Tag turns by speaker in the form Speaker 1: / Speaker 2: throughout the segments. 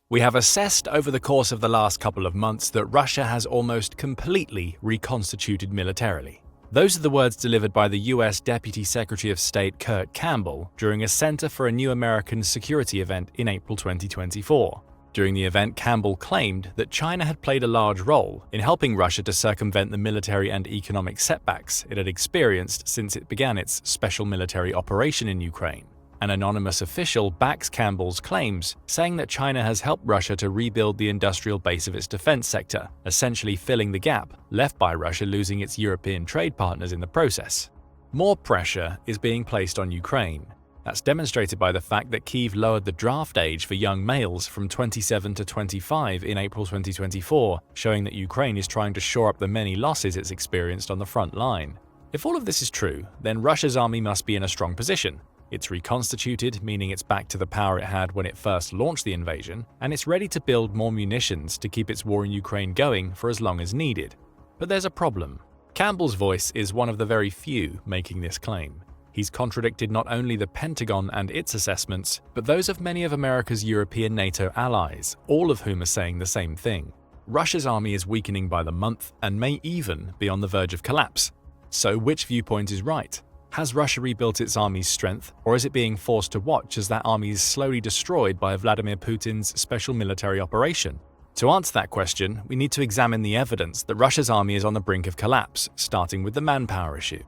Speaker 1: We have assessed over the course of the last couple of months that Russia has almost completely reconstituted militarily. Those are the words delivered by the US Deputy Secretary of State Kurt Campbell during a Center for a New American Security event in April 2024. During the event, Campbell claimed that China had played a large role in helping Russia to circumvent the military and economic setbacks it had experienced since it began its special military operation in Ukraine. An anonymous official backs Campbell's claims, saying that China has helped Russia to rebuild the industrial base of its defense sector, essentially filling the gap left by Russia losing its European trade partners in the process. More pressure is being placed on Ukraine. That's demonstrated by the fact that Kyiv lowered the draft age for young males from 27 to 25 in April 2024, showing that Ukraine is trying to shore up the many losses it's experienced on the front line. If all of this is true, then Russia's army must be in a strong position. It's reconstituted, meaning it's back to the power it had when it first launched the invasion, and it's ready to build more munitions to keep its war in Ukraine going for as long as needed. But there's a problem. Campbell's voice is one of the very few making this claim. He's contradicted not only the Pentagon and its assessments, but those of many of America's European NATO allies, all of whom are saying the same thing. Russia's army is weakening by the month and may even be on the verge of collapse. So which viewpoint is right? Has Russia rebuilt its army's strength, or is it being forced to watch as that army is slowly destroyed by Vladimir Putin's special military operation? To answer that question, we need to examine the evidence that Russia's army is on the brink of collapse, starting with the manpower issue.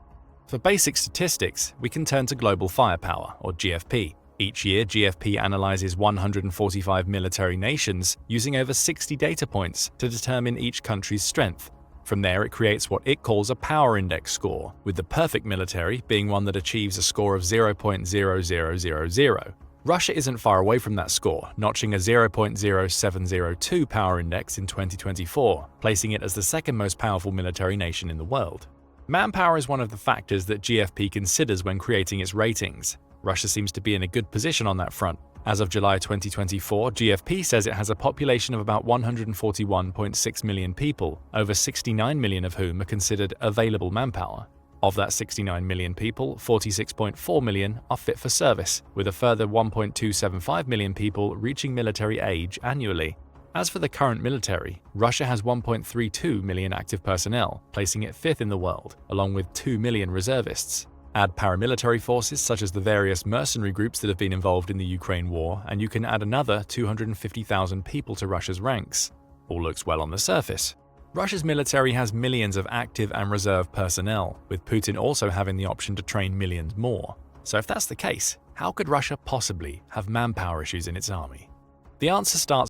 Speaker 1: For basic statistics, we can turn to global firepower, or GFP. Each year, GFP analyzes 145 military nations using over 60 data points to determine each country's strength. From there, it creates what it calls a power index score, with the perfect military being one that achieves a score of 0.0000. Russia isn't far away from that score, notching a 0.0702 power index in 2024, placing it as the second most powerful military nation in the world. Manpower is one of the factors that GFP considers when creating its ratings. Russia seems to be in a good position on that front. As of July 2024, GFP says it has a population of about 141.6 million people, over 69 million of whom are considered available manpower. Of that 69 million people, 46.4 million are fit for service, with a further 1.275 million people reaching military age annually. As for the current military, Russia has 1.32 million active personnel, placing it fifth in the world, along with 2 million reservists. Add paramilitary forces such as the various mercenary groups that have been involved in the Ukraine war, and you can add another 250,000 people to Russia's ranks. All looks well on the surface. Russia's military has millions of active and reserve personnel, with Putin also having the option to train millions more. So if that's the case, how could Russia possibly have manpower issues in its army? The answer starts